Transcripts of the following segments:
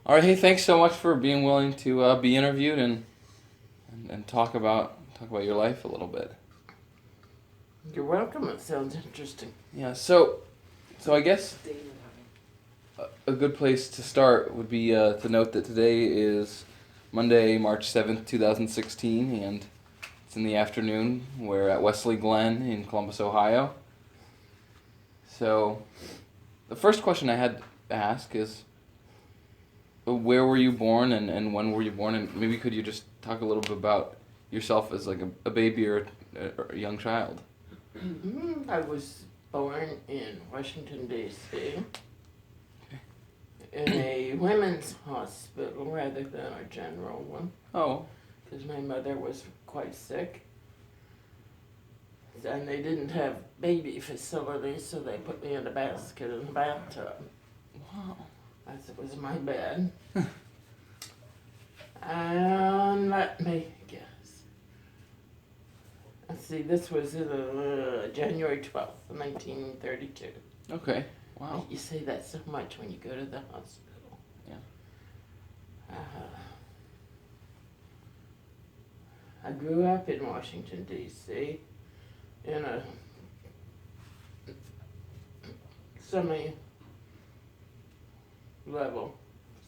All right, hey, thanks so much for being willing to be interviewed and talk about your life a little bit. You're welcome. It sounds interesting. Yeah, so I guess a good place to start would be to note that today is Monday, March 7th, 2016, and it's in the afternoon. We're at Wesley Glen in Columbus, Ohio. So the first question I had to ask is, where were you born and when were you born? And maybe could you just talk a little bit about yourself as like a baby or a young child? I was born in Washington, D.C. in a women's hospital rather than a general one Oh, because my mother was quite sick. And they didn't have baby facilities, so they put me in a basket in the bathtub. wow. As it was my bed. And let me guess. Let's see, this was January 12th, 1932. Okay, wow. You say that so much when you go to the hospital. Yeah. I grew up in Washington, D.C. in a semi-level,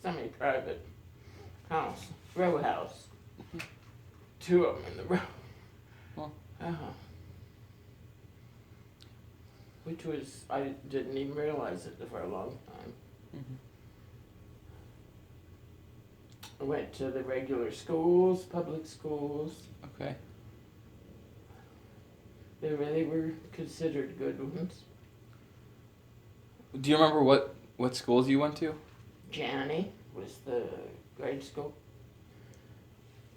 semi-private house, row house. Two of them in the row. Well. Which was, I didn't even realize it for a long time. Mm-hmm. I went to the regular schools, public schools. Okay. They really were considered good ones. Do you remember what schools you went to? Janney was the grade school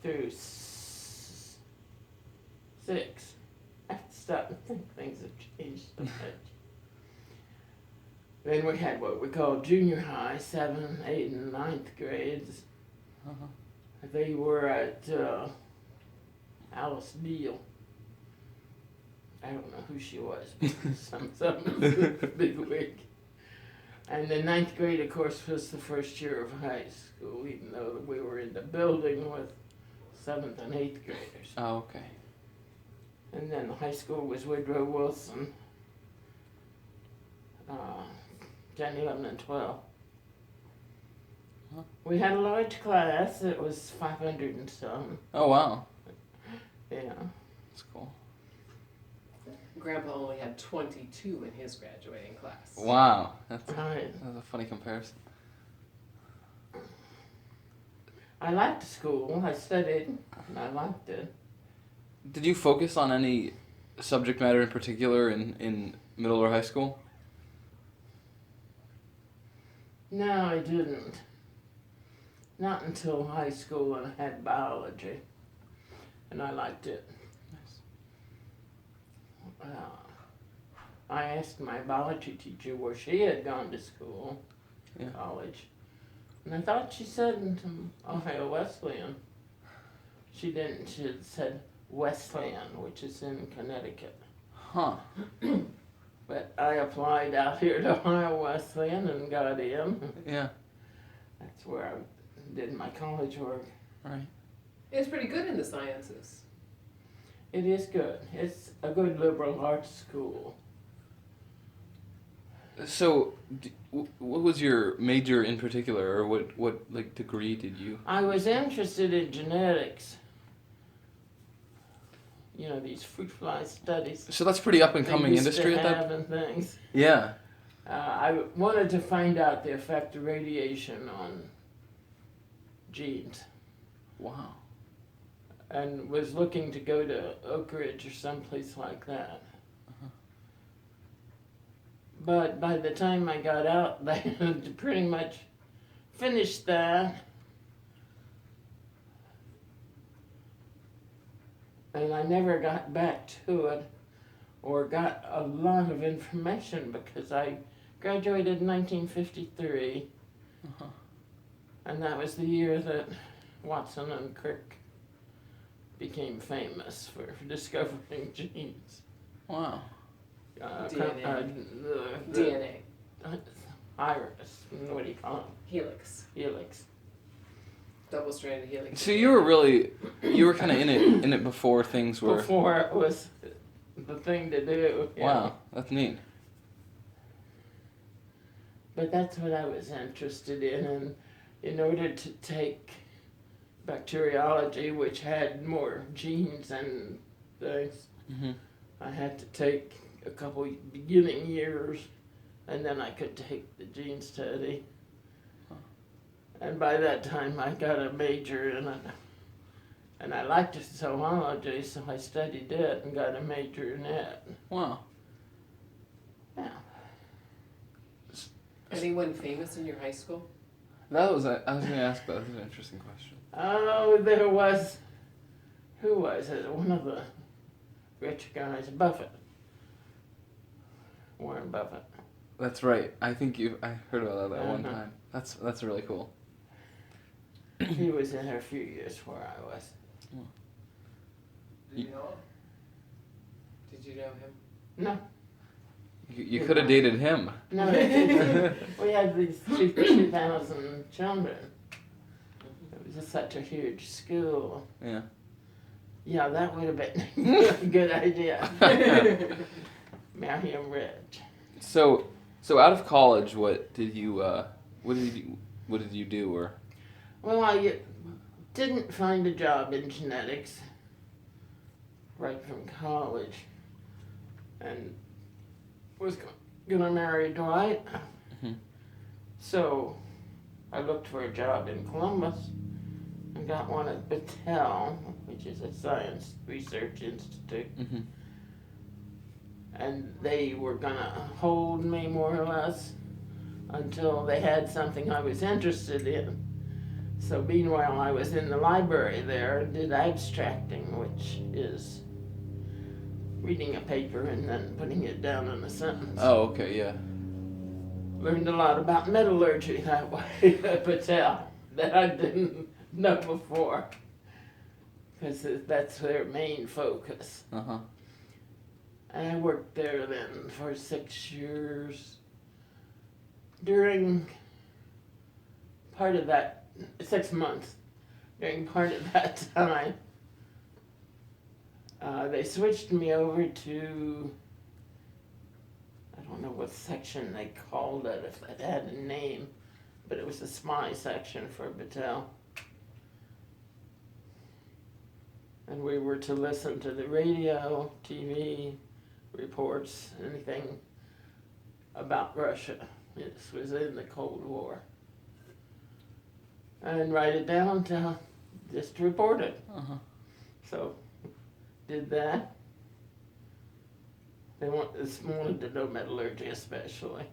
through 6. I have to stop and think things have changed so much. Then we had what we called junior high, 7, 8, and 9th grades. Uh-huh. They were at Alice Deal. I don't know who she was, but some big wig. And the 9th grade, of course, was the first year of high school, even though we were in the building with 7th and 8th graders. Oh, okay. And then the high school was Woodrow Wilson, 10, 11, and 12. Huh. We had a large class. It was 500 and some. Oh, wow. Yeah. That's cool. Grandpa only had 22 in his graduating class. Wow. That's Right. a funny comparison. I liked school. I studied, and I liked it. Did you focus on any subject matter in particular in middle or high school? No, I didn't. Not until high school, and I had biology, and I liked it. Nice. I asked my biology teacher where she had gone to school, Yeah. college, and I thought she said Ohio Wesleyan. She didn't. She said Wesleyan, which is in Connecticut. Huh. But I applied out here to Ohio Wesleyan and got in. Yeah. That's where I did my college work. Right. It's pretty good in the sciences. It is good. It's a good liberal arts school. So, what was your major in particular, or what like degree did you? I was interested in genetics. You know, these fruit fly studies. So that's pretty up and coming they used industry to at that. have and things. Yeah. I wanted to find out the effect of radiation on genes, Wow. and was looking to go to Oak Ridge or someplace like that. Uh-huh. But by the time I got out, they had pretty much finished that. And I never got back to it or got a lot of information because I graduated in 1953, Uh-huh. and that was the year that Watson and Crick became famous for discovering genes. Wow. DNA. The DNA. iris. What do you call it? Helix. Helix. Double-stranded helix. So you were kind of in it before things were. Before it was the thing to do. you know. Wow, that's neat. But that's what I was interested in, and in order to take bacteriology, which had more genes and things, Hmm. I had to take a couple beginning years, and then I could take the gene study. And by that time, I got a major in it, and I liked zoology, so I studied it and got a major in it. Wow. Yeah. Anyone famous in your high school? I was going to ask that. That's an interesting question. Oh, there was, who was it? One of the rich guys, Buffett. Warren Buffett. That's right. I think I heard about that one Uh-huh. time. That's really cool. He was in there a few years where I was. Did you know him? Did you know him? No, You could have dated him. no, we had these 2,000 children. It was just such a huge school. Yeah. Yeah, that would have been a good idea. Marry him rich. So out of college, what did you do or? Well, I didn't find a job in genetics right from college, and was gonna marry Dwight. Mhm. So I looked for a job in Columbus and got one at Battelle, which is a science research institute. Mhm. And they were gonna hold me more or less until they had something I was interested in. So meanwhile, I was in the library there and did abstracting, which is reading a paper and then putting it down in a sentence. Oh, okay, yeah. Learned a lot about metallurgy that way at Patel that I didn't know before, because that's their main focus. Uh-huh. And I worked there then for 6 years. During part of that, 6 months, during part of that time, they switched me over to, I don't know what section they called it, if it had a name, but it was the SMI section for Battelle. And we were to listen to the radio, TV, reports, anything about Russia. This was in the Cold War. And write it down to just report it. Uh-huh. So, did that. They wanted to know metallurgy especially,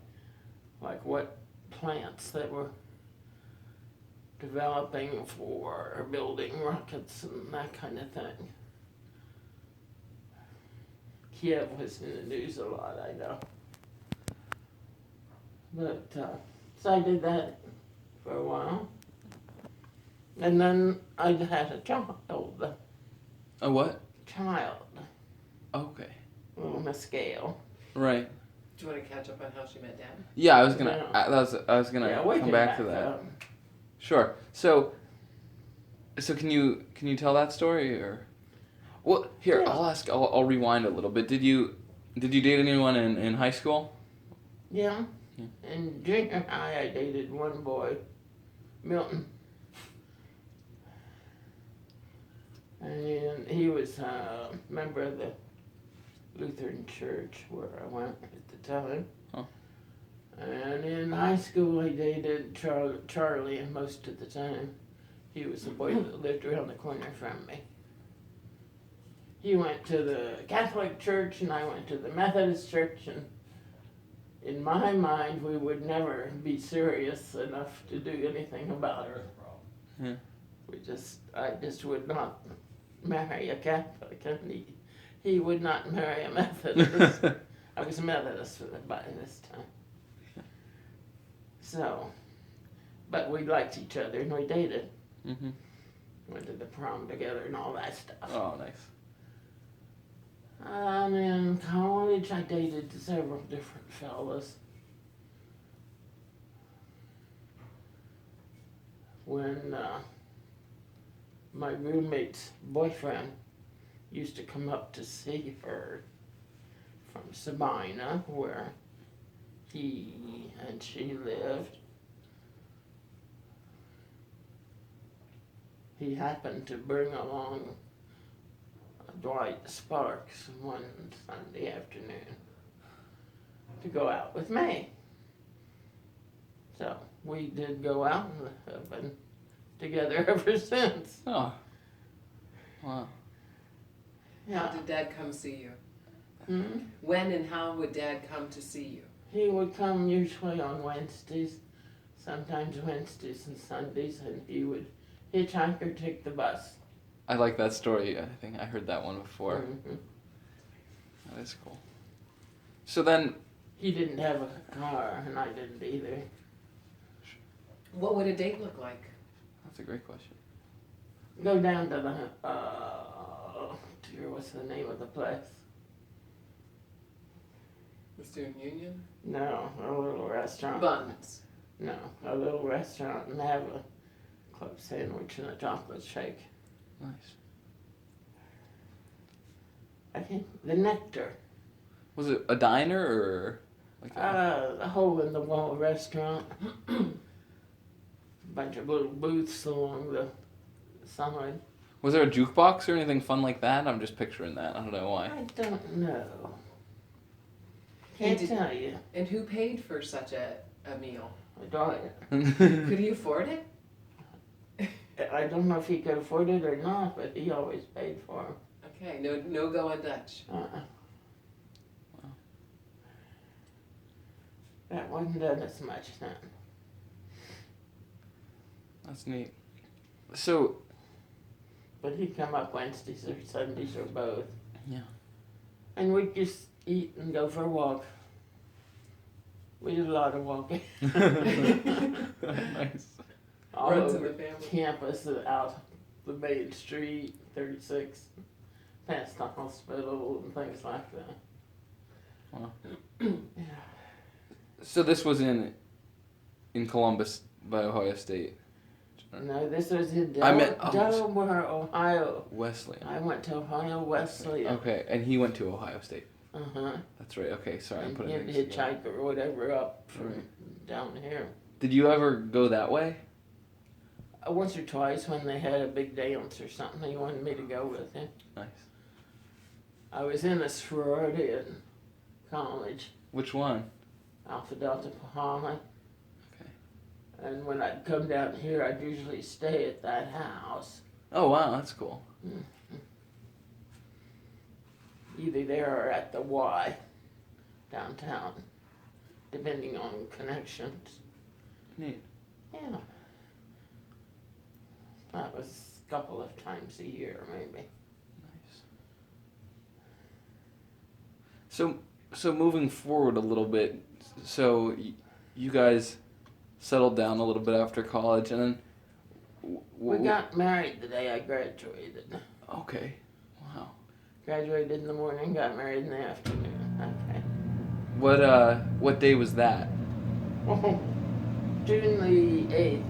like what plants that were developing for building rockets and that kind of thing. Kiev was in the news a lot, I know. But, so I did that for a while. And then I had a child. A what? Child. Okay. On a scale. Right. Do you want to catch up on how she met Dad? Yeah, I was gonna. Yeah. I was gonna we come can back to that. up. Sure. So can you tell that story or? Well, here Yeah. I'll rewind a little bit. Did you date anyone in high school? Yeah. Yeah. In junior high, I dated one boy, Milton. And he was a member of the Lutheran church where I went at the time. Oh. And in high school, I dated Charlie most of the time. He was the boy that lived around the corner from me. He went to the Catholic church and I went to the Methodist church, and in my mind, we would never be serious enough to do anything about it. Yeah. I just would not marry a Catholic, and he would not marry a Methodist. I was a Methodist by this time. So, but we liked each other and we dated. Mhm. Went to the prom together and all that stuff. Oh, nice. And in college, I dated several different fellas. when my roommate's boyfriend used to come up to see her from Sabina, where he and she lived. He happened to bring along Thelma Sparks one Sunday afternoon to go out with me. So we did go out and have been together ever since. Oh. Wow. How Yeah. did Dad come see you? Hmm? When and how would Dad come to see you? He would come usually on Wednesdays, sometimes Wednesdays and Sundays, and he would hitchhike or take the bus. I like that story. I think I heard that one before. Mhm. That is cool. So then, He didn't have a car, and I didn't either. What would a date look like? that's a great question. Go down to the, dear, what's the name of the place? The Student Union? No, a little restaurant. Buns. No, a little restaurant and have a club sandwich and a chocolate shake. Nice. I think the Nectar. Was it a diner or like A hole in the wall restaurant. Bunch of little booths along the side. Was there a jukebox or anything fun like that? I'm just picturing that. I don't know why. I don't know. Can't tell you. And who paid for such a meal? My daughter. Could he afford it? I don't know if he could afford it or not, but he always paid for it. Okay, no going Dutch. That wasn't done as much then. That's neat. So, But he'd come up Wednesdays or Sundays or both. yeah. And we'd just eat and go for a walk. We did a lot of walking. Nice. All Runs in over the family. campus, out the main street, 36, past the hospital and things like that. Wow. Yeah. So this was in Columbus by Ohio State. No, this was in I meant- Delaware, Ohio. Wesleyan. I went to Ohio Wesleyan. Okay, and he went to Ohio State. Uh-huh. That's right. Okay, sorry, I'm And putting he'd things together. hitchhike or whatever up from Right. down here. Did you ever go that way? Once or twice when they had a big dance or something, he wanted me to go with him. Nice. I was in a sorority in college, Which one? Alpha Delta Pahama. Okay. And when I'd come down here, I'd usually stay at that house. Oh wow, that's cool. Either there or at the Y downtown, depending on connections. Neat. Yeah. That was a couple of times a year, maybe. Nice. So moving forward a little bit, so you guys settled down a little bit after college, and then We got married the day I graduated. Okay. Wow. Graduated in the morning, got married in the afternoon. Okay. What day was that? June the 8th,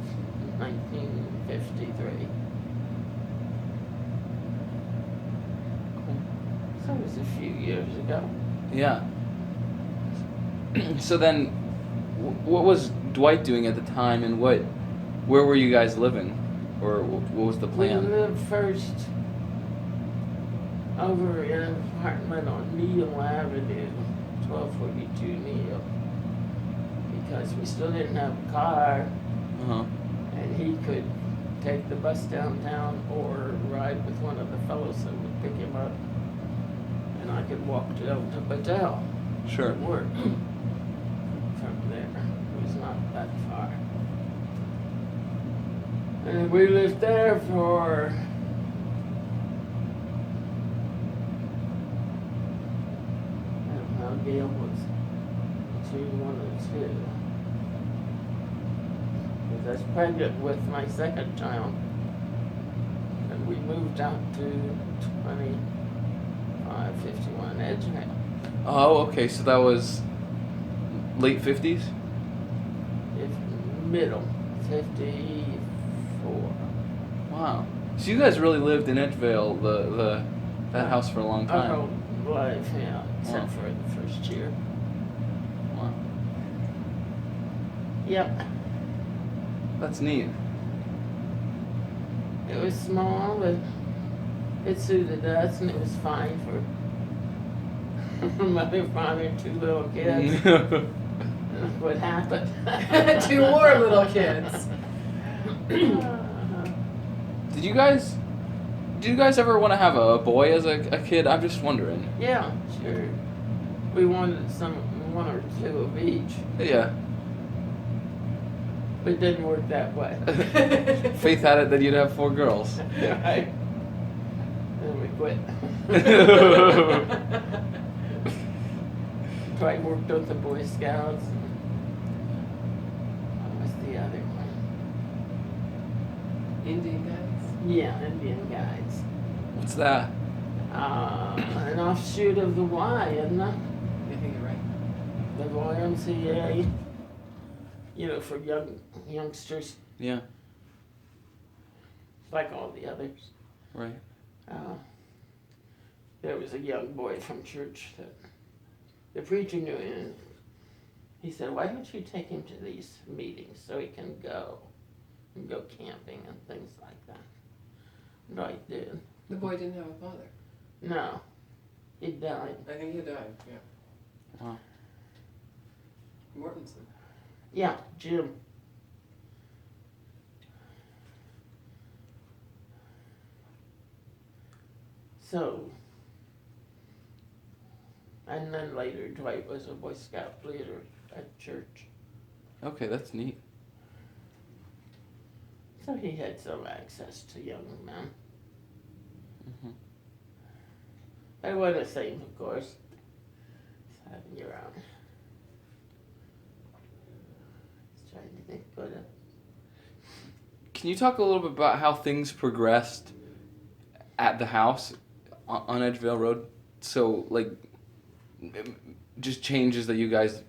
1953. So it was a few years ago. Yeah. So then, what was Dwight doing at the time, and where were you guys living, or what was the We plan? lived first over in an apartment on Neal Avenue, 1242 Neal, because we still didn't have a car, Uh-huh. and he could take the bus downtown or ride with one of the fellows that would pick him up, and I could walk to Battelle. Sure. To work from there. It was not that far. And we lived there for I don't know, Gail was between 1 and 2. Because I was pregnant with my second child. And we moved out to 2551 Edgevale. Oh, okay. So that was late 50s. It's middle, 54 4. Wow. So you guys really lived in Edgevale, that house for a long Our time. whole life, yeah, except Wow. for the first year. Wow. Yep. That's neat. It was small, but it suited us, and it was fine for mother, father, and 2 little kids. What happened? 2 more little kids. Did you guys ever want to have a boy as a kid? I'm just wondering. Yeah, sure. We wanted 1 or 2 of each, Yeah. but it didn't work that way. Faith had it that you'd have 4 girls. Right. Then we quit. Tried worked with the Boy Scouts. What was the other one? Indian guys. Yeah, Indian Guides. What's that? An offshoot of the Y, isn't it? I think you're right. The YMCA. You know, for youngsters, Yeah. like all the others. Right. There was a young boy from church that the preacher knew him. And he said, "Why don't you take him to these meetings so he can go and go camping and things like that?" And I did. The boy didn't have a father. No, he died. I think he died, yeah. Wow. Mortensen. Yeah, Jim. So, and then later Dwight was a Boy Scout leader at church. Okay, that's neat. So he had some access to young men. Mm-hmm. It wasn't the same, of course, as having your own. Just trying to think what Can you talk a little bit about how things progressed at the house on Edgevale Road? So, like, just changes that you guys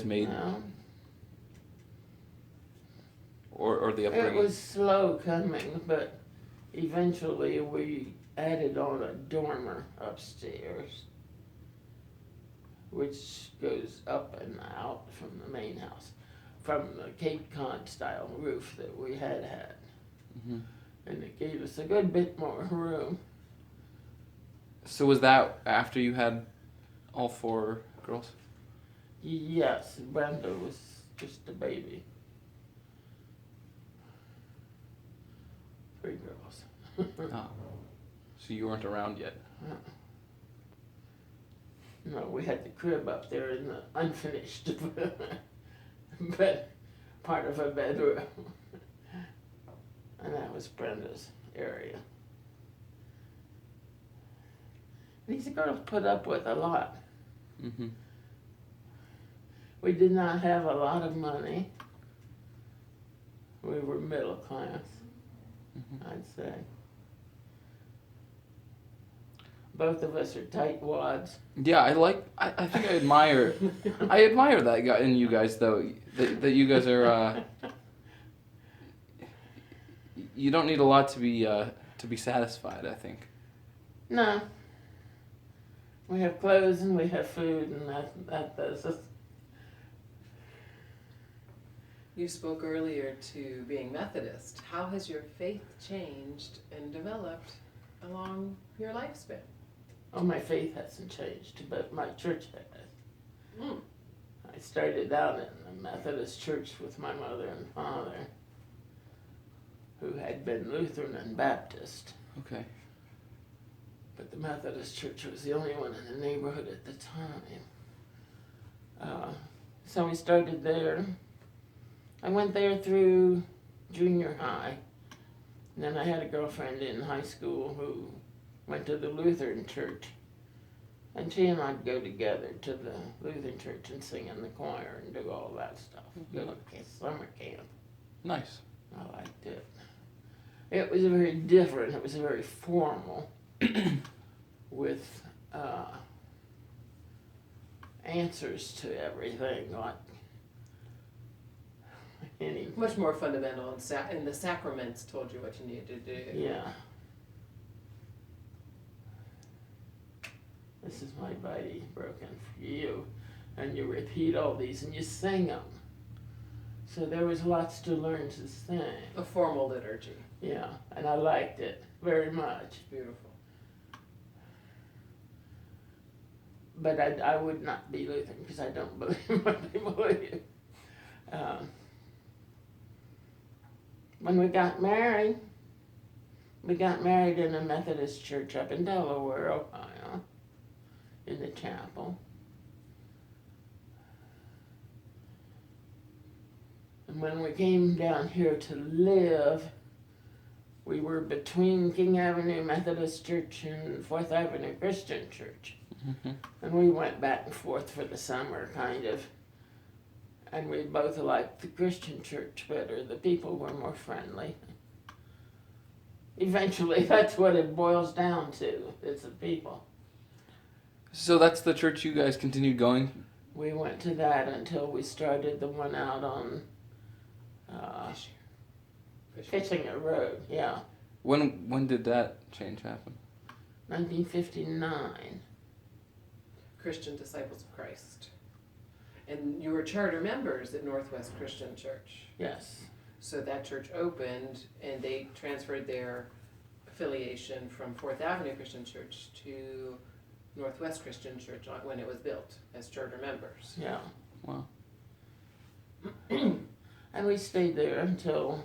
made, or the upbringing. It was slow coming, but eventually we added on a dormer upstairs, which goes up and out from the main house, from the Cape Cod style roof that we had. Mm-hmm. And it gave us a good bit more room. So was that after you had all 4 girls? Yes, Brenda was just a baby. 3 girls. Oh. So you weren't around yet. No, we had the crib up there in the unfinished bed, part of a bedroom. And that was Brenda's area. These girls put up with a lot. Mm-hmm. We did not have a lot of money. We were middle class, I'd say. Both of us are tight wads. Yeah, I think I admire that guy in you guys, though, that you guys are, you don't need a lot to be satisfied, I think. No. We have clothes and we have food, and that does us. You spoke earlier to being Methodist. How has your faith changed and developed along your lifespan? Oh, my faith hasn't changed, but my church has. Mm. I started out in a Methodist church with my mother and father, who had been Lutheran and Baptist. Okay. But the Methodist church was the only one in the neighborhood at the time. So we started there. I went there through junior high. And then I had a girlfriend in high school who went to the Lutheran church. And she and I'd go together to the Lutheran church and sing in the choir and do all that stuff. Go to summer camp. Nice. I liked it. It was very different. It was very formal with answers to everything, like any. Much more fundamental, and the sacraments told you what you needed to do. Yeah. This is my body broken for you. And you repeat all these and you sing them. So there was lots to learn to sing. A formal liturgy. Yeah, and I liked it very much. Beautiful. But I would not be Lutheran because I don't believe what they believe. When we got married in a Methodist church up in Delaware, Ohio, in the chapel. And when we came down here to live, we were between King Avenue Methodist Church and 4th Avenue Christian Church. Mm-hmm. And we went back and forth for the summer, kind of. And we both liked the Christian church better. The people were more friendly. Eventually, that's what it boils down to. It's the people. So that's the church you guys continued going? We went to that until we started the one out on Fishinger Road, yeah. When did that change happen? 1959. Christian Disciples of Christ. And you were charter members at Northwest Christian Church. Yes. So that church opened and they transferred their affiliation from 4th Avenue Christian Church to Northwest Christian Church when it was built as charter members. Yeah. Wow. And we stayed there until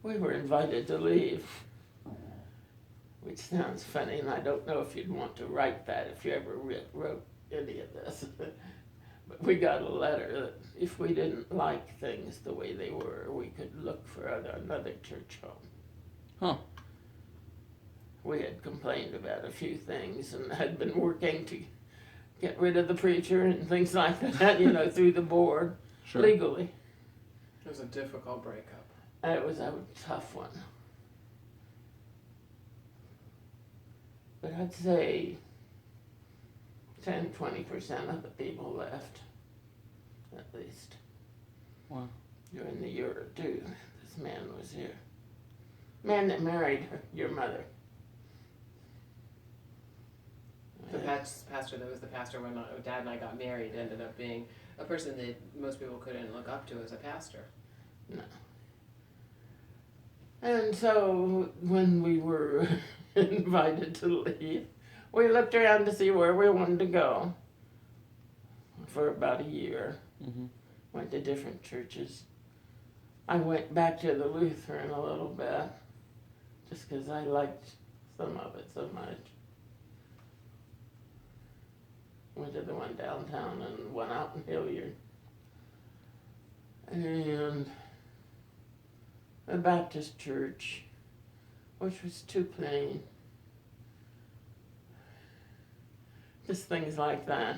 we were invited to leave. Which sounds funny, and I don't know if you'd want to write that if you ever wrote any of this. But we got a letter that if we didn't like things the way they were, we could look for another church home. Huh. We had complained about a few things and had been working to get rid of the preacher and things like that, through the board, Sure. legally. It was a difficult breakup. It was a tough one. But I'd say 10-20% of the people left, at least. Wow. during the year or two this man was here. Man that married your mother. The pastor that was the pastor when Dad and I got married ended up being a person that most people couldn't look up to as a pastor. No. And so when we were invited to leave, we looked around to see where we wanted to go for about a year. Mm-hmm. Went to different churches. I went back to the Lutheran a little bit, just because I liked some of it so much. Went to the one downtown and one out in Hilliard. And a Baptist church, which was too plain. Just things like that.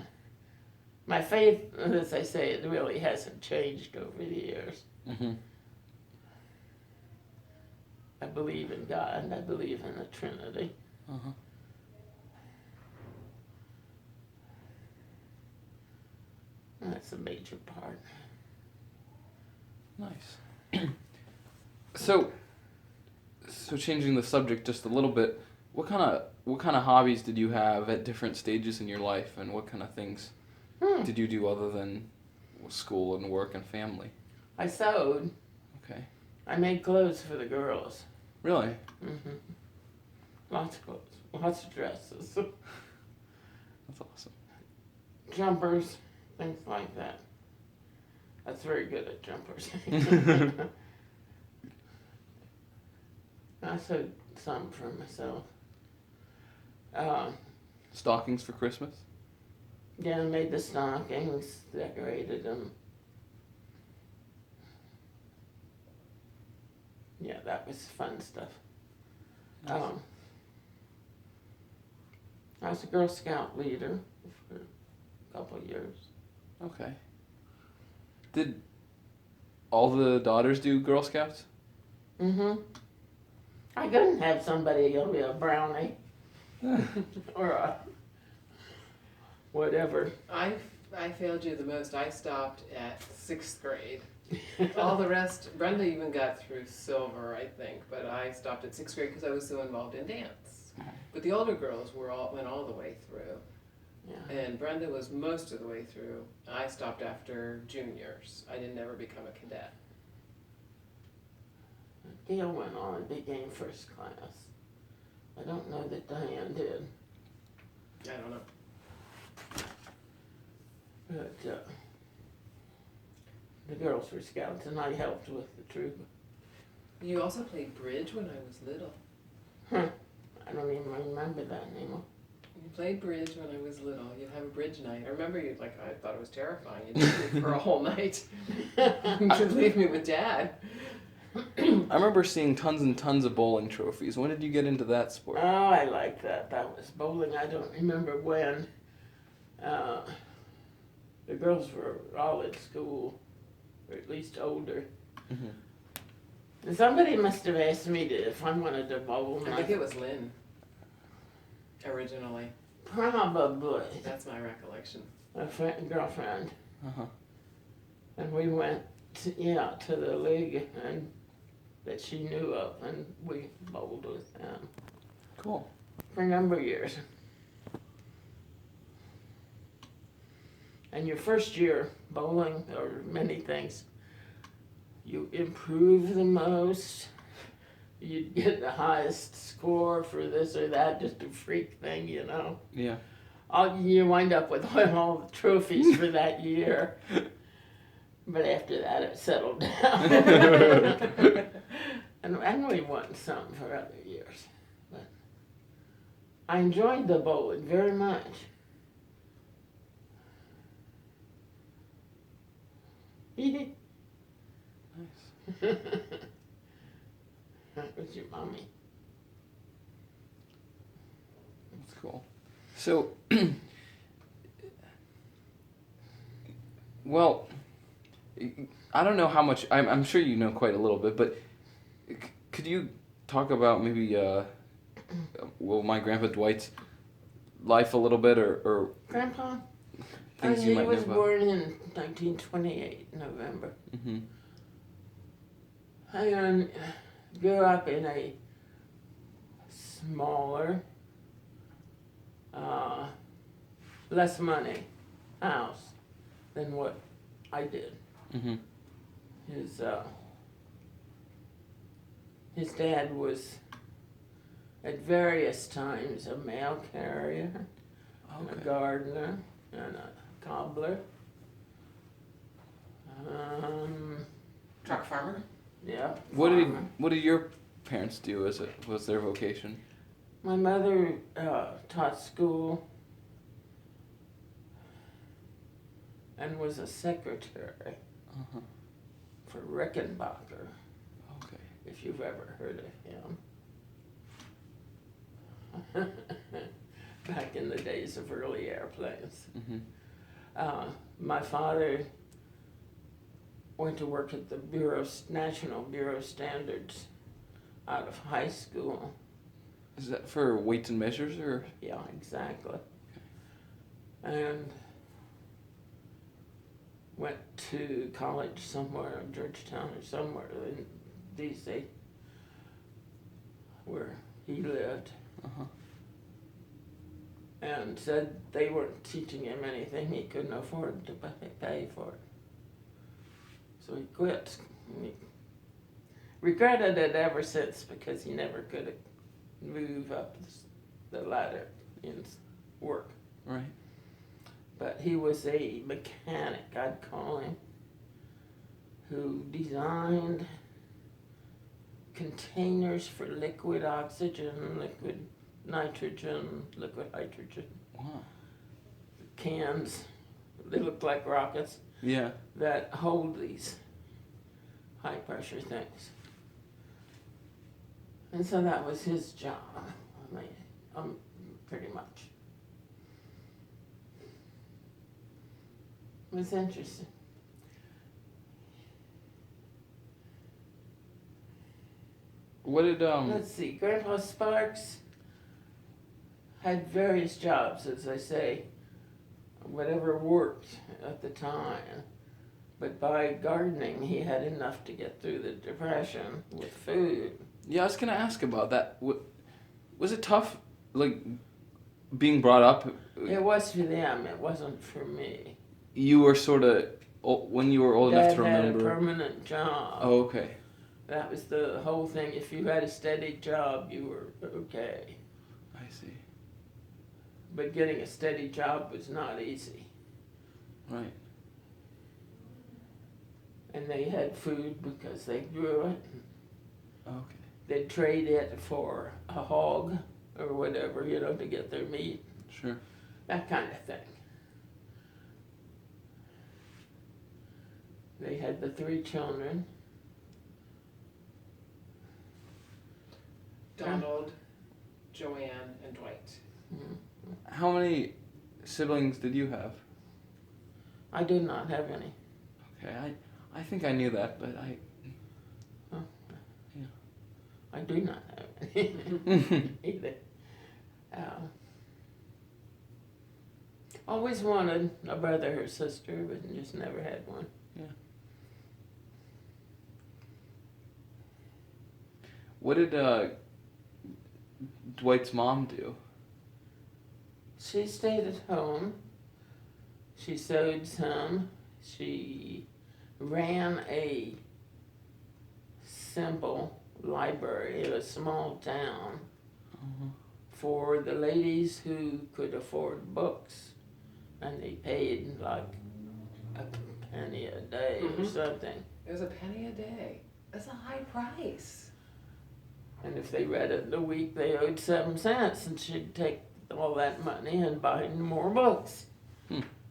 My faith, as I say, it really hasn't changed over the years. Mm-hmm. I believe in God, and I believe in the Trinity. Uh-huh. That's a major part. Nice. So changing the subject just a little bit, what kind of hobbies did you have at different stages in your life, and what kind of things did you do other than school and work and family? I sewed. Okay. I made clothes for the girls. Really? Mm-hmm. Lots of clothes. Lots of dresses. That's awesome. Jumpers. Things like that. I was very good at jumpers. I sewed some for myself. Stockings for Christmas? Yeah, I made the stockings, decorated them. Yeah, that was fun stuff. Nice. I was a Girl Scout leader for a couple of years. Okay. Did all the daughters do Girl Scouts? Mm-hmm. I couldn't have somebody give me a brownie or a whatever. I failed you the most. I stopped at 6th grade. All the rest, Brenda even got through silver, I think, but I stopped at 6th grade because I was so involved in dance. But the older girls went all the way through, Yeah. and Brenda was most of the way through. I stopped after juniors. I didn't ever become a cadet. Gail went on and became first class. I don't know that Diane did, I don't know. but the girls were scouts and I helped with the troop. You also played bridge when I was little. I don't even remember that anymore. You played bridge when I was little. You'd have a bridge night. I remember you, like, I thought it was terrifying. You'd leave me for a whole night. You'd leave me with Dad. I remember seeing tons and tons of bowling trophies. When did you get into that sport? Oh, I like that. That was bowling. I don't remember when. The girls were all at school, or at least older. Mm-hmm. Somebody must have asked me if I wanted to bowl. I think it was Lynn, originally. Probably. That's my recollection. A girlfriend. Uh-huh. And we went to the league and that she knew of, and we bowled with them Cool. for a number of years. And your first year bowling, or many things, you improve the most. You get the highest score for this or that, just a freak thing, you know. Yeah. You wind up with all the trophies for that year. But after that, it settled down. and we won some for other years. But I enjoyed the bowling very much. Nice. That was your mommy. That's cool. So, well, I don't know how much, I'm sure you know quite a little bit, but could you talk about maybe, my Grandpa Dwight's life a little bit, or Grandpa? things you He might know was about? born in 1928, November. Mm-hmm. I grew up in a smaller, less money house than what I did. Mm-hmm. His dad was at various times a mail carrier, and a gardener, and a cobbler. Truck farmer? Yeah. What farmer. did your parents do as was their vocation? My mother taught school and was a secretary Uh-huh. for Rickenbacker, Okay. if you've ever heard of him. Back in the days of early airplanes. Mm-hmm. My father went to work at the National Bureau of Standards out of high school. Is that for weights and measures, or? Yeah, exactly. And went to college somewhere in Georgetown or somewhere in D.C. where he lived, Uh-huh. and said they weren't teaching him anything he couldn't afford to pay for it. So he quit. And he regretted it ever since because he never could move up the ladder in work. Right. But he was a mechanic, I'd call him, who designed containers for liquid oxygen, liquid nitrogen, liquid hydrogen, Wow. cans. They look like rockets Yeah. that hold these high pressure things. And so that was his job. I mean, pretty much. It was interesting. What did Let's see, Grandpa Sparks had various jobs, as I say, whatever worked at the time. But by gardening, he had enough to get through the Depression with food. Yeah, I was gonna ask about that. Was it tough, like, being brought up? It was for them, it wasn't for me. You were sort of, when you were old enough Dad to had a remember. permanent job. Oh, okay. That was the whole thing. If you had a steady job, you were okay. I see. But getting a steady job was not easy. Right. And they had food because they grew it. Okay. They'd trade it for a hog or whatever, to get their meat. Sure. That kind of thing. They had the 3 children. Donald, Joanne, and Dwight. How many siblings did you have? I did not have any. Okay, I think I knew that, but I do not have any either. Always wanted a brother or sister, but just never had one. Yeah. What did Dwight's mom do? She stayed at home. She sewed some. She ran a simple library in a small town for the ladies who could afford books, and they paid like a penny a day or something. It was a penny a day. That's a high price. And if they read it in a week, they owed 7 cents, and she'd take all that money and buy more books.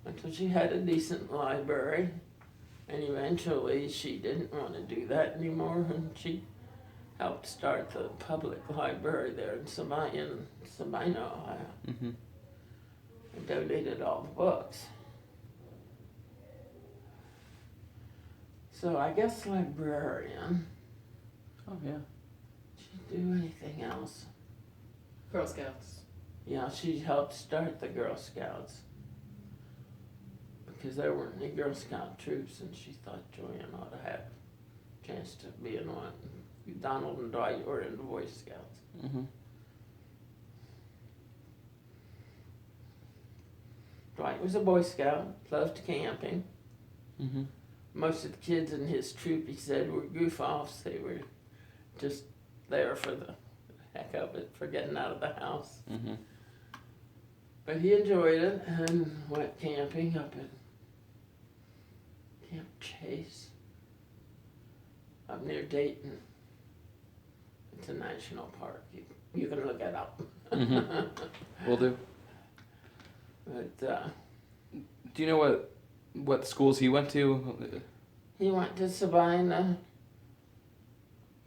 Until she had a decent library, and eventually she didn't want to do that anymore, and she helped start the public library there in Sabina, Ohio, and donated all the books. So I guess librarian. Oh, yeah. She'd do anything else. Girl Scouts. Yeah, she helped start the Girl Scouts. Because there weren't any Girl Scout troops, and she thought Joanne ought to have a chance to be in one. Donald and Dwight were in the Boy Scouts. Dwight was a Boy Scout, loved camping. Most of the kids in his troop, he said, were goof-offs. They were just there for the heck of it, for getting out of the house. But he enjoyed it and went camping up at Camp Chase, up near Dayton. It's a national park. You can look it up. Will do. But Do you know what schools he went to? he went to Sabina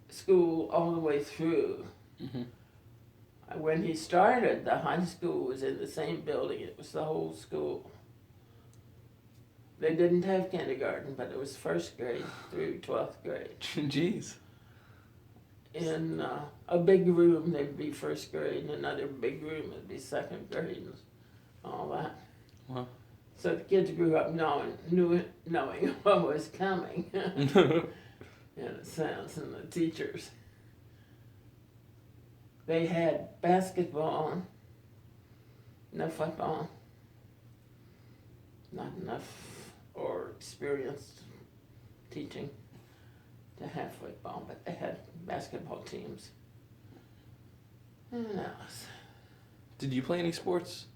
school all the way through. When he started, the high school was in the same building. It was the whole school. They didn't have kindergarten, but it was 1st grade through 12th grade. Jeez. In a big room, there'd be 1st grade, and another big room, it'd be 2nd grade, and all that. Wow. So the kids grew up knowing what was coming, in a sense, and the teachers. They had basketball, no football, not enough or experienced teaching to have football, but they had basketball teams. And that was. Did you play any sports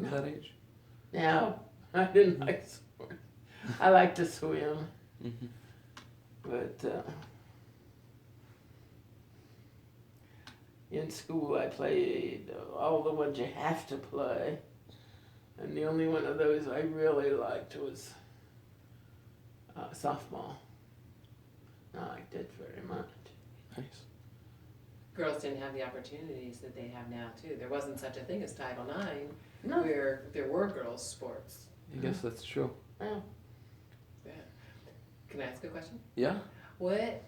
at that age? No, I didn't like sports. I liked to swim, but in school I played all the ones you have to play, and the only one of those I really liked was softball. I liked it very much. Nice. Girls didn't have the opportunities that they have now, too. There wasn't such a thing as Title IX, No. where there were girls' sports. I guess that's true. Yeah. Yeah. Can I ask a question? Yeah? What,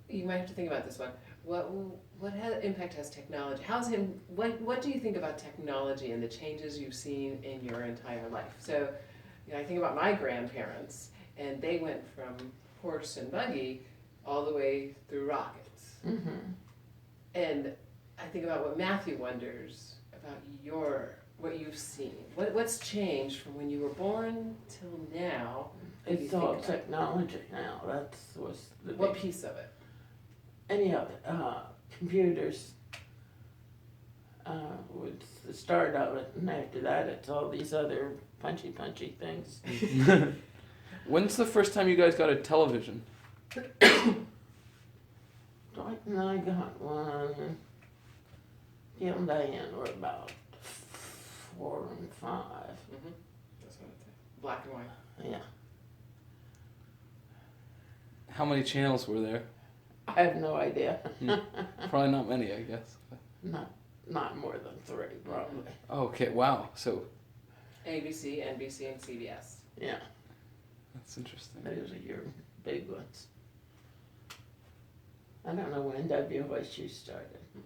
you might have to think about this one. What impact has technology? What do you think about technology and the changes you've seen in your entire life? So, I think about my grandparents, And they went from horse and buggy all the way through rockets. Mm-hmm. And I think about what Matthew wonders about what you've seen. What's changed from when you were born till now? that you It's think all about? technology now. That's what's the What big, piece of it? any of it. Computers was the start of it, and after that, it's all these other punchy things. When's the first time you guys got a television? Dwight and I got one. Gil and Diane were about 4 and 5. Mm-hmm. That's what I think. Black and white. Yeah. How many channels were there? I have no idea. Probably not many, I guess. Not more than 3, probably. Okay, wow. So ABC, NBC, and CBS. Yeah, that's interesting. those are your big ones. I don't know when WSU started. Mm-mm.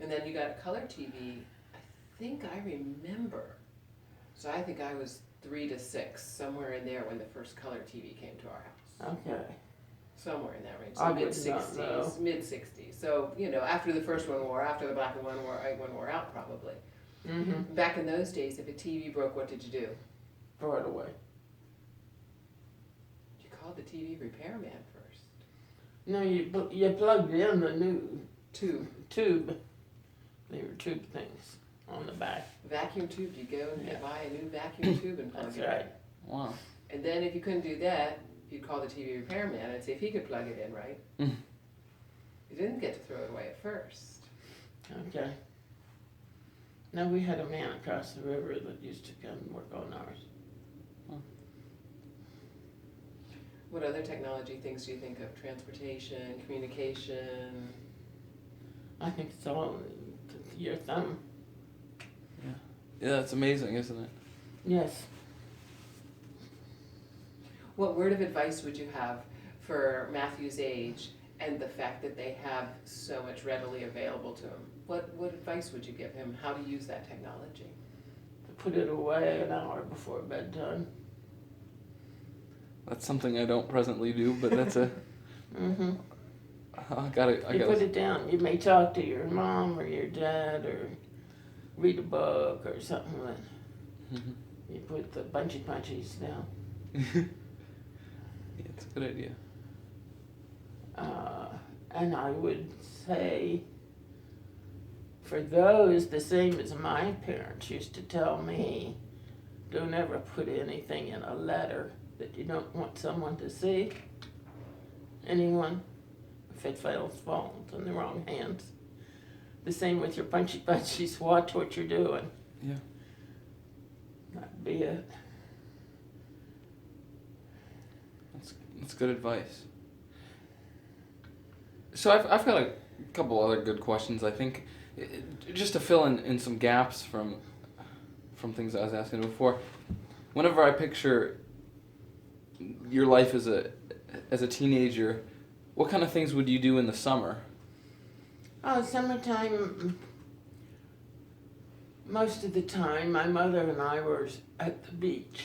And then you got a color TV. I think I remember. So I think I was 3 to 6, somewhere in there when the first color TV came to our house. Okay. Somewhere in that range. I So would not know. mid-60s, mid-60s. So, after the first one wore, after the black and white wore out probably. Mm-hmm. Back in those days, if a TV broke, what did you do? Throw it away. You called the TV repairman first. No, you plugged in the new Tube. tube. They were tube things on the back. Vacuum tube, you go and Yeah. buy a new vacuum tube and plug That's it in. right. Wow. And then if you couldn't do that, you'd call the TV repairman and see if he could plug it in, right? Mm. You didn't get to throw it away at first. Okay. Now we had a man across the river that used to come and work on ours. What other technology things do you think of? Transportation, communication? I think it's all your thumb. Yeah, that's amazing, isn't it? Yes. What word of advice would you have for Matthew's age and the fact that they have so much readily available to him? What advice would you give him how to use that technology? To put it away an hour before bedtime. That's something I don't presently do, but that's a. Mm-hmm. I gotta. You put it down. You may talk to your mom or your dad or read a book or something like that. Mhm. You put the punchies down. Yeah, it's a good idea. And I would say, for those, the same as my parents used to tell me, don't ever put anything in a letter that you don't want someone to see. Anyone, if it falls in the wrong hands. The same with your punchies, watch what you're doing. Yeah. That'd be it. That's good advice. So I've got a couple other good questions. I think just to fill in some gaps from things I was asking before. Whenever I picture your life as a teenager, what kind of things would you do in the summer? Oh, summertime, most of the time, my mother and I were at the beach.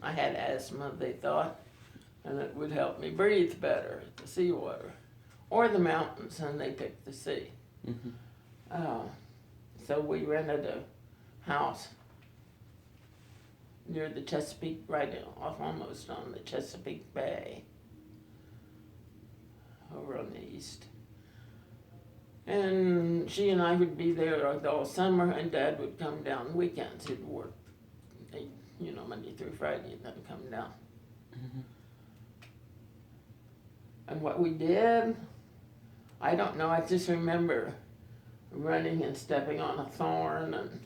I had asthma, they thought, and it would help me breathe better at the seawater. Or the mountains, and they picked the sea. Mm-hmm. So we rented a house near the Chesapeake, right off almost on the Chesapeake Bay, over on the east. And she and I would be there all summer, and Dad would come down weekends. He'd work, Monday through Friday, and then come down. Mm-hmm. And what we did, I don't know, I just remember running and stepping on a thorn, and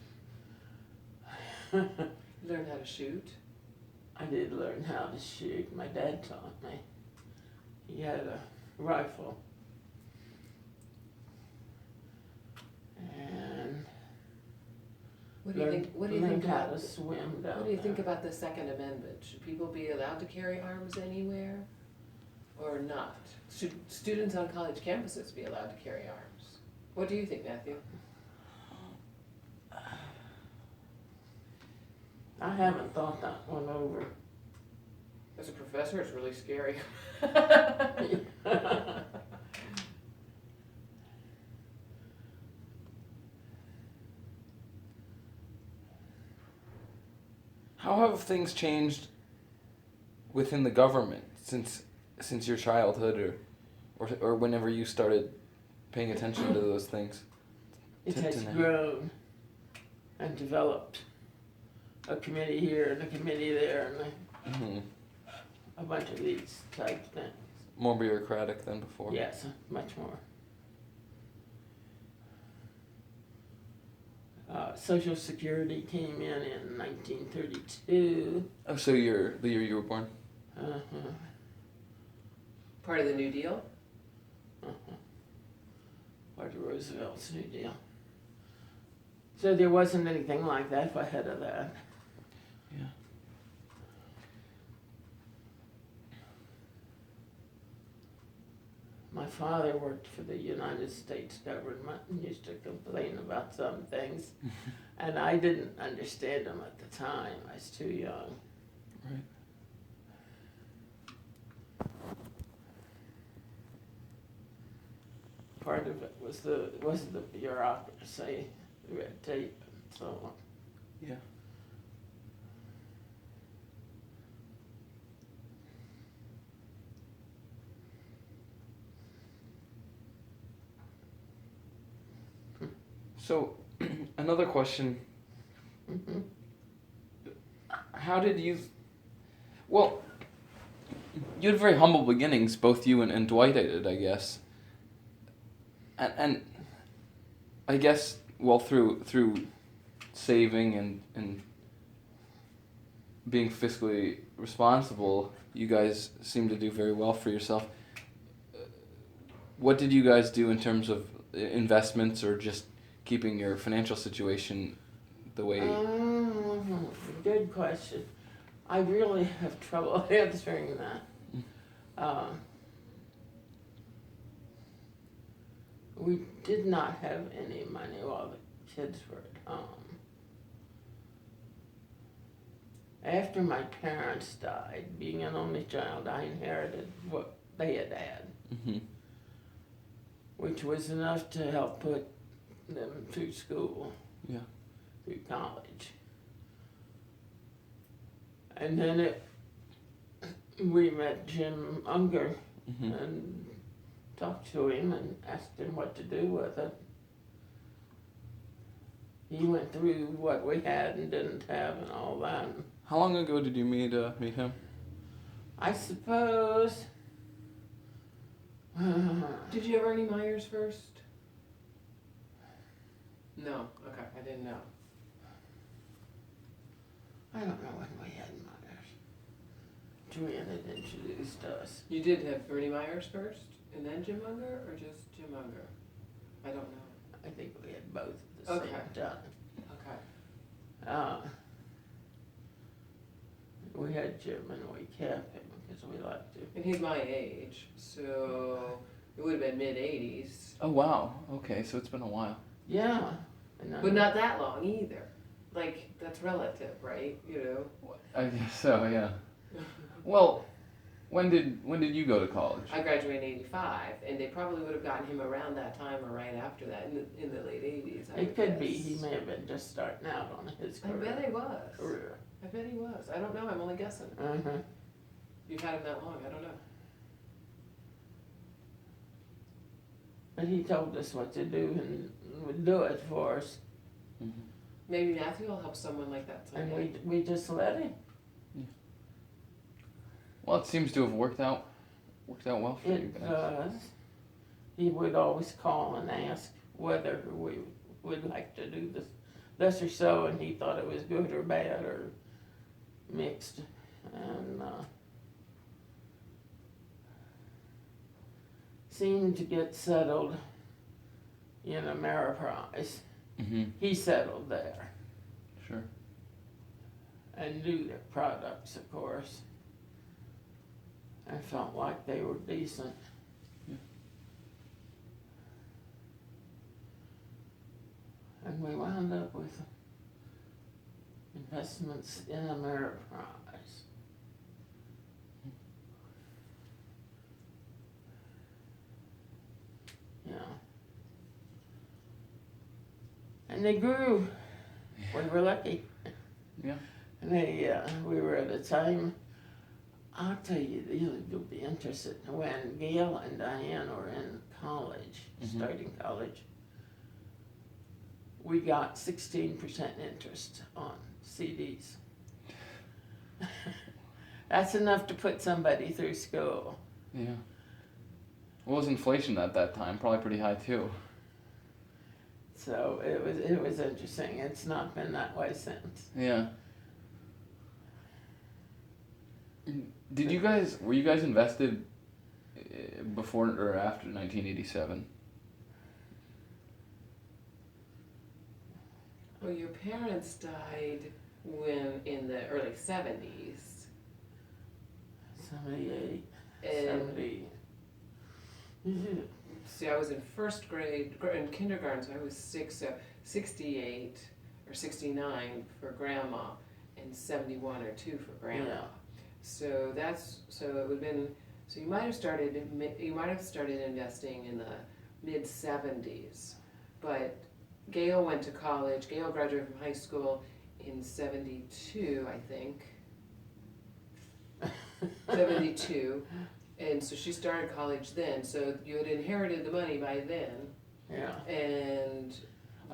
Learn how to shoot. I did learn how to shoot. My dad taught me. He had a rifle. And What do you think? What do you learned think how about? to swim down What do you think there. about the Second Amendment? Should people be allowed to carry arms anywhere, or not? Should students on college campuses be allowed to carry arms? What do you think, Matthew? I haven't thought that one over. As a professor, it's really scary. How have things changed within the government since your childhood, or whenever you started paying attention to those things? It To- has to now. grown and developed. A committee here and a committee there and Hmm. a bunch of these type things. More bureaucratic than before. Yes, much more. Social Security came in 1932. Oh, so the year you were born. Uh-huh. Part of the New Deal? Part of Roosevelt's New Deal. So there wasn't anything like that ahead of that. Yeah. My father worked for the United States government and used to complain about some things, and I didn't understand them at the time. I was too young. Right. Part of it was the bureaucracy, the red tape, and so on. Yeah. So, another question. Mhm. How did you... Well, you had very humble beginnings, both you and Dwight did, I guess. And I guess, well, through saving and being fiscally responsible, you guys seem to do very well for yourself. What did you guys do in terms of investments or just keeping your financial situation the way... Good question. I really have trouble answering that. We did not have any money while the kids were at home. After my parents died, being an only child, I inherited what they had had, Mm-hmm. which was enough to help put them through school, Yeah. through college. And then we met Jim Unger Mm-hmm. and talked to him and asked him what to do with it. He went through what we had and didn't have and all that. How long ago did you meet him? I suppose. Did you have Ernie Myers first? No. Okay, I didn't know. I don't know when we had mothers. Joanne had introduced us. You did have Ernie Myers first, and then Jim Unger, or just Jim Unger? I don't know. I think we had both at the Okay. same time. Okay. We had Jim and we kept him because we liked him. And he's my age, so it would have been mid-80s. Oh, wow. Okay, so it's been a while. Yeah. And But not that long either. Like, that's relative, right? You know? I guess so, yeah. Well, when did you go to college? I graduated in 85, and they probably would have gotten him around that time or right after that, in the late 80s. I It would could be. guess. He may have been just starting out on his I career. bet he was. career. I bet he was. I don't know. I'm only guessing. Uh-huh. You've had him that long. I don't know. But he told us what to do and would do it for us. Mm-hmm. Maybe Matthew will help someone like that And someday. we just let him. Well, it seems to have worked out well for you It guys. does. He would always call and ask whether we would like to do this or so, and he thought it was good or bad or mixed. And seemed to get settled in Ameriprise. Mm-hmm. He settled there Sure. and knew their products, of course. I felt like they were decent. Yeah. And we wound up with investments in Ameriprise. Yeah. And they grew. We were lucky. Yeah. And we were at a time, I'll tell you, you'll be interested, when Gail and Diane were in college, starting college, we got 16% interest on CDs. That's enough to put somebody through school. Yeah. What was inflation at that time? Probably pretty high too. So it was interesting. It's not been that way since. Yeah. Were you guys invested before or after 1987? Well, your parents died in the early 70s. 78, And 70. see, I was in first grade, in kindergarten, so I was 68 or 69 for grandma, and 71 or 2 for grandma. Yeah. So it would have been, so you might have started investing in the mid 70s, but Gail went to college. Gail graduated from high school in 72, I think. 72. And so she started college then, so you had inherited the money by then. Yeah. And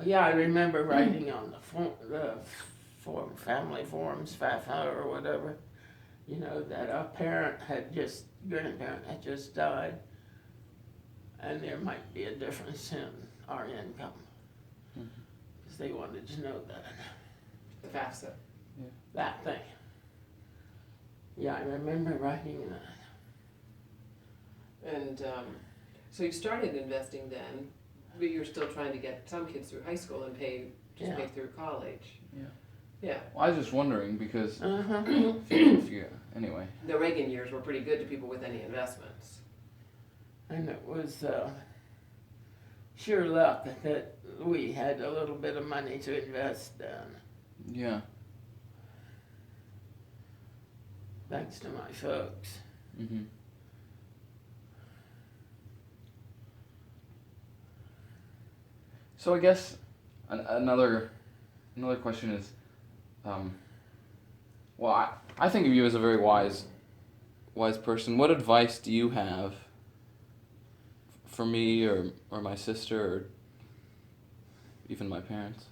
Yeah, I remember writing on the family forums, FAFA or whatever, that our grandparent had just died, and there might be a difference in our income. Because they wanted to know that. the FAFSA. That thing. Yeah, I remember writing that. And so you started investing then, but you're still trying to get some kids through high school and pay through college. Yeah. Yeah. Well, I was just wondering because anyway. The Reagan years were pretty good to people with any investments. And it was sure luck that we had a little bit of money to invest in. Yeah. Thanks to my folks. Mhm. So I guess another question is, well, I think of you as a very wise person. What advice do you have for me or my sister or even my parents?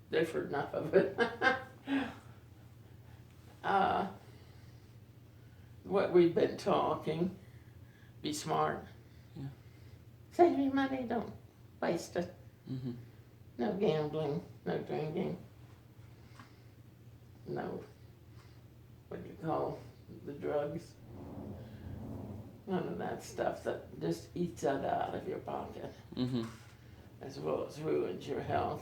They've heard enough of it. What we've been talking, be smart. Yeah. Save your money, don't waste it. Mm-hmm. No gambling, no drinking, no, what do you call the drugs? None of that stuff that just eats it out of your pocket, Mm-hmm. as well as ruins your health.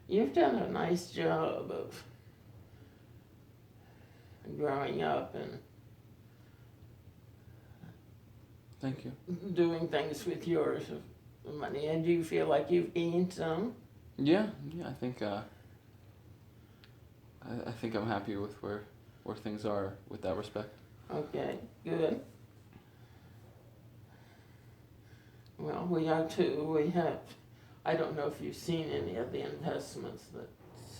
You've done a nice job of growing up and Thank you. doing things with yours of money. And do you feel like you've gained some? Yeah. I think I think I'm happy with where things are with that respect. Okay, good. Well, we are too. We have, I don't know if you've seen any of the investments that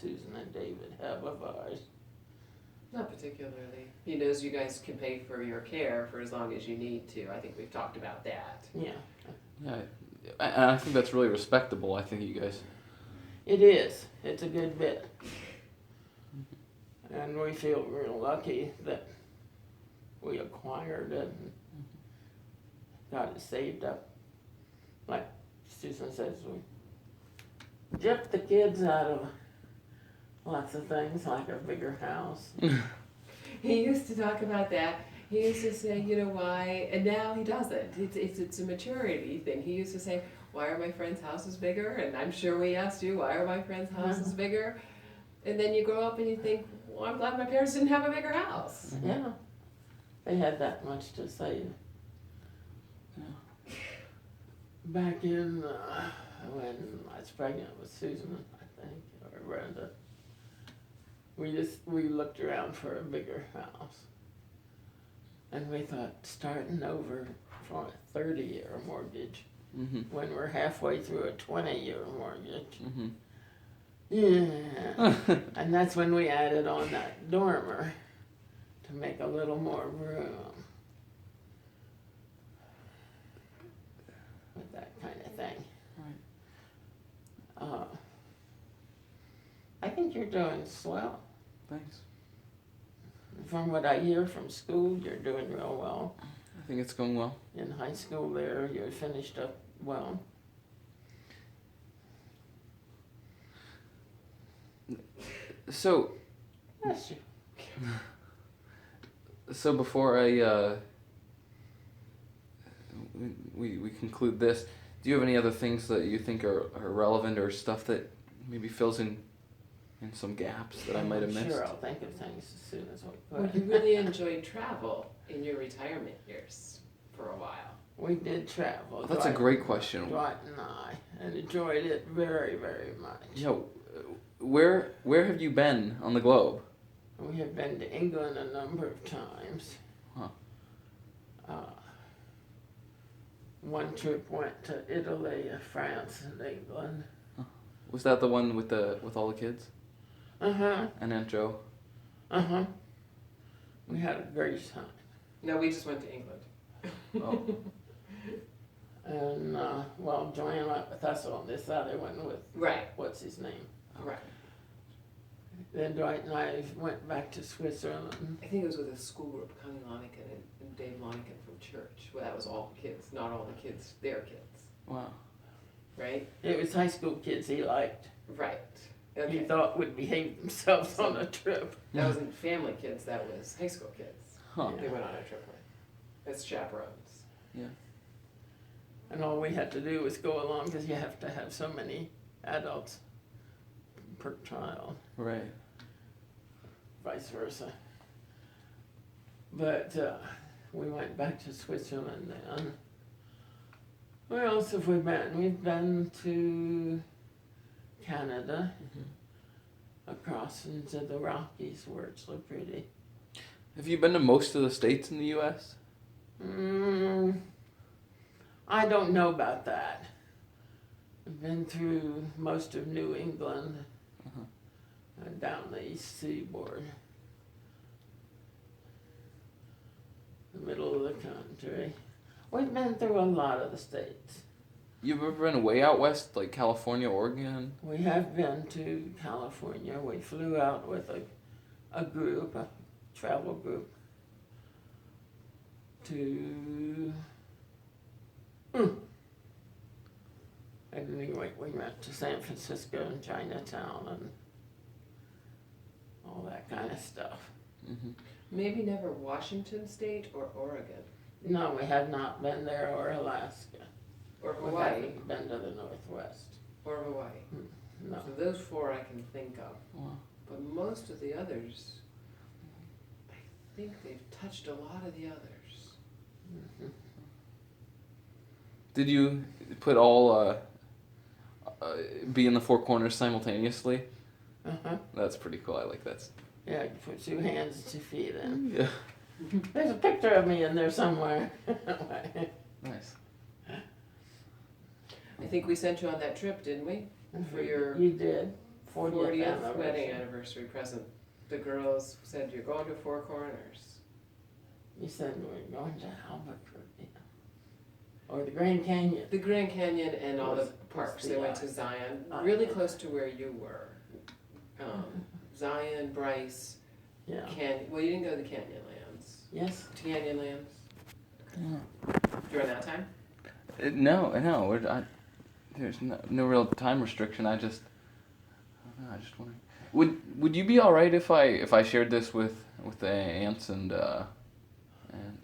Susan and David have of ours. Not particularly. He knows you guys can pay for your care for as long as you need to. I think we've talked about that. Yeah, Yeah. And I think that's really respectable. I think you guys. it is. It's a good bit. And we feel real lucky that we acquired it and got it saved up. Like Susan says, we gypped the kids out of lots of things, like a bigger house. He used to talk about that. He used to say, you know why, and now he doesn't. It's a maturity thing. He used to say, why are my friends' houses bigger? And I'm sure we asked you, why are my friends' houses bigger? And then you grow up and you think, well, I'm glad my parents didn't have a bigger house. Yeah, they had that much to save. Yeah. back in when I was pregnant with Susan, I think, or Brenda. We looked around for a bigger house, and we thought starting over for a 30-year mortgage Mm-hmm. when we're halfway through a 20-year mortgage. Mm-hmm. Yeah, and that's when we added on that dormer to make a little more room. With that kind of thing. Right. I think you're doing swell. Thanks. From what I hear from school, you're doing real well. I think it's going well. In high school there, you finished up well. So, Yes, before I we conclude this, do you have any other things that you think are relevant or stuff that maybe fills in some gaps that I might have missed? Sure, I'll think of things as soon as we Well, you really enjoyed travel in your retirement years for a while. We did travel. Oh, that's a great question. Dwight and I, and enjoyed it very, very much. Yo, where have you been on the globe? We have been to England a number of times. Huh. One trip went to Italy, France, and England. Was that the one with all the kids? Uh-huh, And Aunt Jo? uh-huh. We had a great time. No, we just went to England. Oh. And, well, Joanne went with us on this other one with, Right, what's his name? right. Then Dwight and I went back to Switzerland. I think it was with a school group, Connie Loniken and Dave Loniken from church. Well, that was all kids, not all the kids, their kids, Wow. right? It was high school kids he liked. Right. He Okay. thought would behave themselves on a trip. That wasn't family kids, that was high school kids. Huh. They went on a trip with, as chaperones. Yeah. And all we had to do was go along because you have to have so many adults per child, Right. vice versa. But we went back to Switzerland then. Where else have we been? We've been to Canada, across into the Rockies where it's so pretty. Have you been to most of the states in the U.S.? I don't know about that. I've been through most of New England and down the East Seaboard, the middle of the country. We've been through a lot of the states. You've ever been way out west, like California, Oregon? We have been to California. We flew out with a group, a travel group, to and then we went to San Francisco and Chinatown and all that kind of stuff. Mm-hmm. Maybe never Washington State or Oregon. No, we have not been there or Alaska. Or We Hawaii. haven't been to the Northwest. Or Hawaii. No. So those four I can think of. Wow. But most of the others, I think they've touched a lot of the others. Did you put all be in the four corners simultaneously? Uh-huh. That's pretty cool. I like that. Yeah, you put 2 hands, 2 feet in. Yeah. There's a picture of me in there somewhere. Nice. I think we sent you on that trip, didn't we? For your You did. 40th wedding anniversary present. The girls said, you're going to Four Corners. You said we're going to Albuquerque. Or the Grand Canyon. The Grand Canyon and all the Was parks. the They went to Zion, eye. really close to where you were. Zion, Bryce, Yeah. well, you didn't go to the Canyonlands. Yes. Canyonlands? Yeah. During that time? No. There's no real time restriction. I just wondering. Would you be all right if I shared this with the aunts and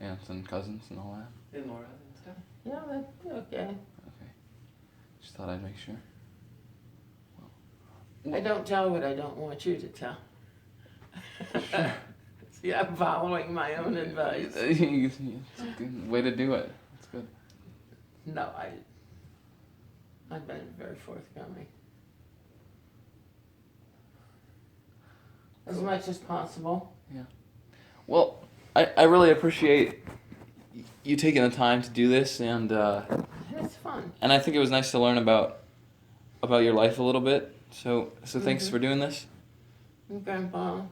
aunts and cousins and all that? And Laura and stuff? Yeah, that's okay. Okay. Just thought I'd make sure. I don't tell what I don't want you to tell. Sure. See, I'm following my own advice. It's a good way to do it. That's good. No, I've been very forthcoming. As much as possible. Well, I really appreciate you taking the time to do this, and It's fun. I think it was nice to learn about your life a little bit. So thanks for doing this. And Grandpa.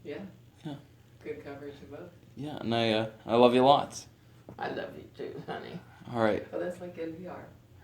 Yeah. Yeah. Good coverage of both. Yeah, and I love you lots. I love you too, honey. All right. Well, that's like NPR.